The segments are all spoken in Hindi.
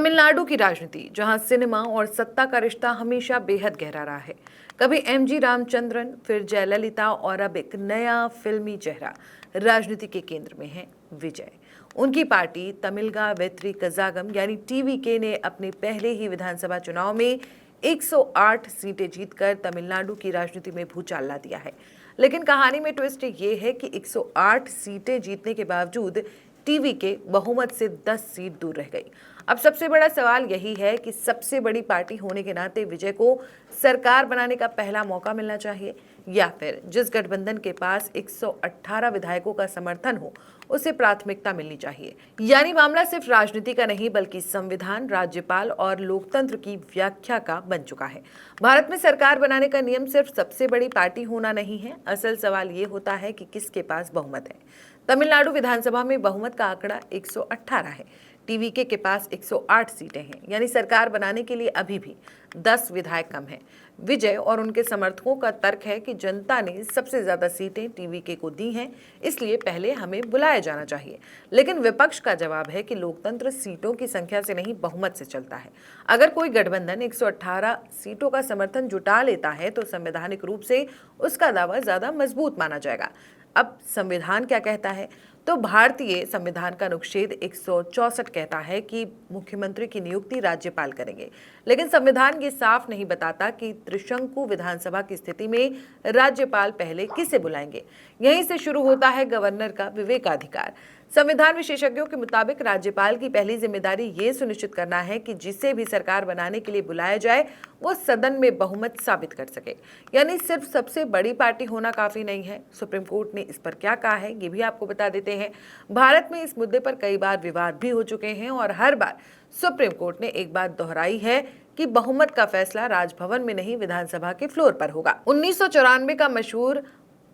तमिलनाडु की राजनीति, जहां सिनेमा और सत्ता का रिश्ता हमेशा बेहद गहरा रहा है। कभी एमजी रामचंद्रन, फिर जयललिता और अब एक नया फिल्मी चेहरा राजनीति के केंद्र में है विजय। उनकी पार्टी तमिलगा वेत्री कजागम यानी टीवीके ने अपने पहले ही विधानसभा चुनाव में 108 सीटें जीतकर तमिलनाडु की राजनीति में भूचाल ला दिया है। लेकिन कहानी में ट्विस्ट ये है कि 108 सीटें जीतने के बावजूद टीवीके बहुमत से 10 सीट दूर रह गई। अब सबसे बड़ा सवाल यही है कि सबसे बड़ी पार्टी होने के नाते विजय को सरकार बनाने का पहला मौका मिलना चाहिए, या फिर जिस गठबंधन के पास 118 विधायकों का समर्थन हो उसे प्राथमिकता मिलनी चाहिए। यानी मामला सिर्फ राजनीति का नहीं बल्कि संविधान, राज्यपाल और लोकतंत्र की व्याख्या का बन चुका है। भारत में सरकार बनाने का नियम सिर्फ सबसे बड़ी पार्टी होना नहीं है, असल सवाल ये होता है कि किसके पास बहुमत है। तमिलनाडु विधानसभा में बहुमत का आंकड़ा 118 है। टीवीके के पास 108 सीटें हैं, यानी सरकार बनाने के लिए अभी भी 10 विधायक कम हैं। विजय और उनके समर्थकों का तर्क है कि जनता ने सबसे ज्यादा सीटें टीवीके को दी हैं, इसलिए पहले हमें बुलाया जाना चाहिए। लेकिन विपक्ष का जवाब है कि लोकतंत्र सीटों की संख्या से नहीं बहुमत से चलता है। अगर कोई गठबंधन 118 सीटों का समर्थन जुटा लेता है तो संवैधानिक रूप से उसका दावा ज्यादा मजबूत माना जाएगा। अब संविधान क्या कहता है? तो भारतीय संविधान का अनुच्छेद 164 कहता है कि मुख्यमंत्री की नियुक्ति राज्यपाल करेंगे, लेकिन संविधान ये साफ नहीं बताता कि त्रिशंकु विधानसभा की स्थिति में राज्यपाल पहले किसे बुलाएंगे। यहीं से शुरू होता है गवर्नर का विवेकाधिकार। संविधान विशेषज्ञों के मुताबिक राज्यपाल की पहली जिम्मेदारी ये सुनिश्चित करना है कि जिसे भी सरकार बनाने के लिए बुलाया जाए वो सदन में बहुमत साबित कर सके। यानी सिर्फ सबसे बड़ी पार्टी होना काफी नहीं है। सुप्रीम कोर्ट ने इस पर क्या कहा है ये भी आपको बता देते हैं। भारत में इस मुद्दे पर कई बार विवाद भी हो चुके हैं और हर बार सुप्रीम कोर्ट ने एक बात दोहराई है कि बहुमत का फैसला राजभवन में नहीं विधानसभा के फ्लोर पर होगा। 1994 का मशहूर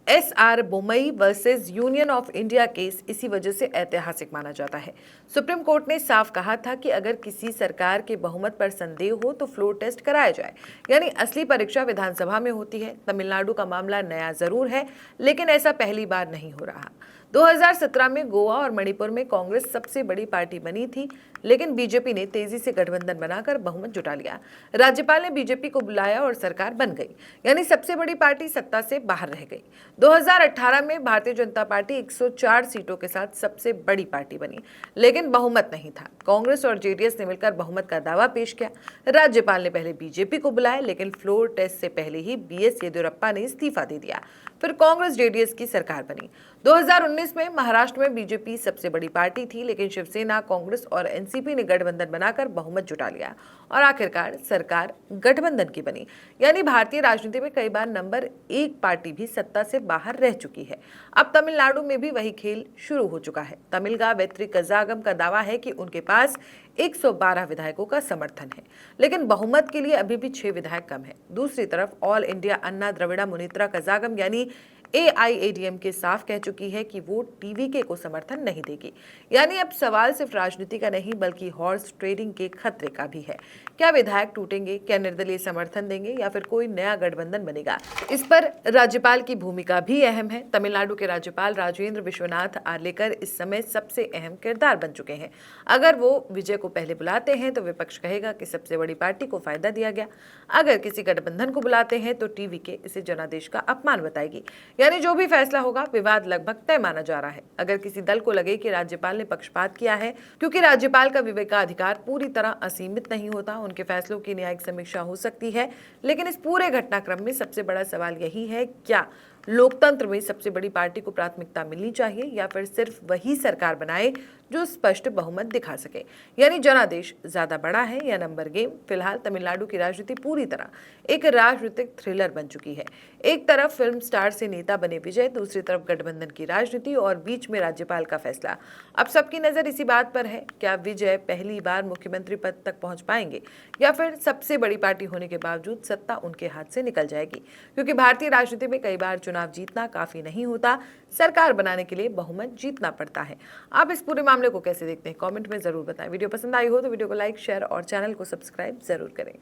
SR Bommai versus union of India case इसी वजह से ऐतिहासिक माना जाता है। सुप्रीम कोर्ट ने साफ कहा था कि अगर किसी सरकार के बहुमत पर संदेह हो तो फ्लोर टेस्ट कराया जाए, यानी असली परीक्षा विधानसभा में होती है। तमिलनाडु का मामला नया जरूर है, लेकिन ऐसा पहली बार नहीं हो रहा। 2017 में गोवा और मणिपुर में कांग्रेस सबसे बड़ी पार्टी बनी थी, लेकिन बीजेपी ने तेजी से गठबंधन बनाकर बहुमत जुटा लिया। राज्यपाल ने बीजेपी को बुलाया और सरकार बन गई, यानी सबसे बड़ी पार्टी सत्ता से बाहर रह गई। 2018 में भारतीय जनता पार्टी 104 सीटों के साथ सबसे बड़ी पार्टी बनी, लेकिन बहुमत नहीं था। कांग्रेस और जेडीएस ने मिलकर बहुमत का दावा पेश किया। राज्यपाल ने पहले बीजेपी को बुलाया, लेकिन फ्लोर टेस्ट से पहले ही BS येदियुरप्पा ने इस्तीफा दे दिया। फिर कांग्रेस जेडीएस की सरकार बनी। 2019 में महाराष्ट्र में बीजेपी सबसे बड़ी पार्टी थी, लेकिन शिवसेना, कांग्रेस और एनसीपी ने गठबंधन बनाकर बहुमत जुटा लिया और आखिरकार सरकार गठबंधन की बनी। यानी भारतीय राजनीति में कई बार नंबर 1 पार्टी भी सत्ता से बाहर रह चुकी है। अब तमिलनाडु में भी वही खेल शुरू हो चुका है। तमिलगा वेत्री कजागम का दावा है कि उनके पास 112 विधायकों का समर्थन है, लेकिन बहुमत के लिए अभी भी 6 विधायक कम है। दूसरी तरफ ऑल इंडिया अन्ना द्रविड़ा मुनेत्रा कजागम यानी AIADMK साफ कह चुकी है कि वो टीवीके को समर्थन नहीं देगी। यानी अब सवाल सिर्फ राजनीति का नहीं बल्कि हॉर्स ट्रेडिंग के खतरे का भी है। क्या विधायक टूटेंगे? क्या निर्दलीय समर्थन देंगे या फिर कोई नया गठबंधन बनेगा? इस पर राज्यपाल की भूमिका भी अहम है। तमिलनाडु के राज्यपाल राजेंद्र विश्वनाथ आर्लेकर इस समय सबसे अहम किरदार बन चुके हैं। अगर वो विजय को पहले बुलाते हैं तो विपक्ष कहेगा कि सबसे बड़ी पार्टी को फायदा दिया गया। अगर किसी गठबंधन को बुलाते हैं तो टीवीके इसे जनादेश का अपमान बताएगी। यानी जो भी फैसला होगा विवाद लगभग तय माना जा रहा है। अगर किसी दल को लगे कि राज्यपाल ने पक्षपात किया है, क्योंकि राज्यपाल का विवेकाधिकार पूरी तरह असीमित नहीं होता, उनके फैसलों की न्यायिक समीक्षा हो सकती है। लेकिन इस पूरे घटनाक्रम में सबसे बड़ा सवाल यही है, क्या लोकतंत्र में सबसे बड़ी पार्टी को प्राथमिकता मिलनी चाहिए या फिर सिर्फ वही सरकार बनाए जो स्पष्ट बहुमत दिखा सके? यानी जनादेश ज्यादा बड़ा है या नंबर गेम? फिलहाल तमिलनाडु की राजनीति पूरी तरह एक राजनीतिक थ्रिलर बन चुकी है। एक तरफ फिल्म स्टार से नेता बने विजय, दूसरी तरफ गठबंधन की राजनीति और बीच में राज्यपाल का फैसला। अब सबकी नजर इसी बात पर है, क्या विजय पहली बार मुख्यमंत्री पद तक पहुंच पाएंगे या फिर सबसे बड़ी पार्टी होने के बावजूद सत्ता उनके हाथ से निकल जाएगी? क्योंकि भारतीय राजनीति में कई बार चुनाव जीतना काफी नहीं होता, सरकार बनाने के लिए बहुमत जीतना पड़ता है। आप इस पूरे मामले को कैसे देखते हैं? कमेंट में जरूर बताएं। वीडियो पसंद आई हो तो वीडियो को लाइक, शेयर और चैनल को सब्सक्राइब जरूर करें।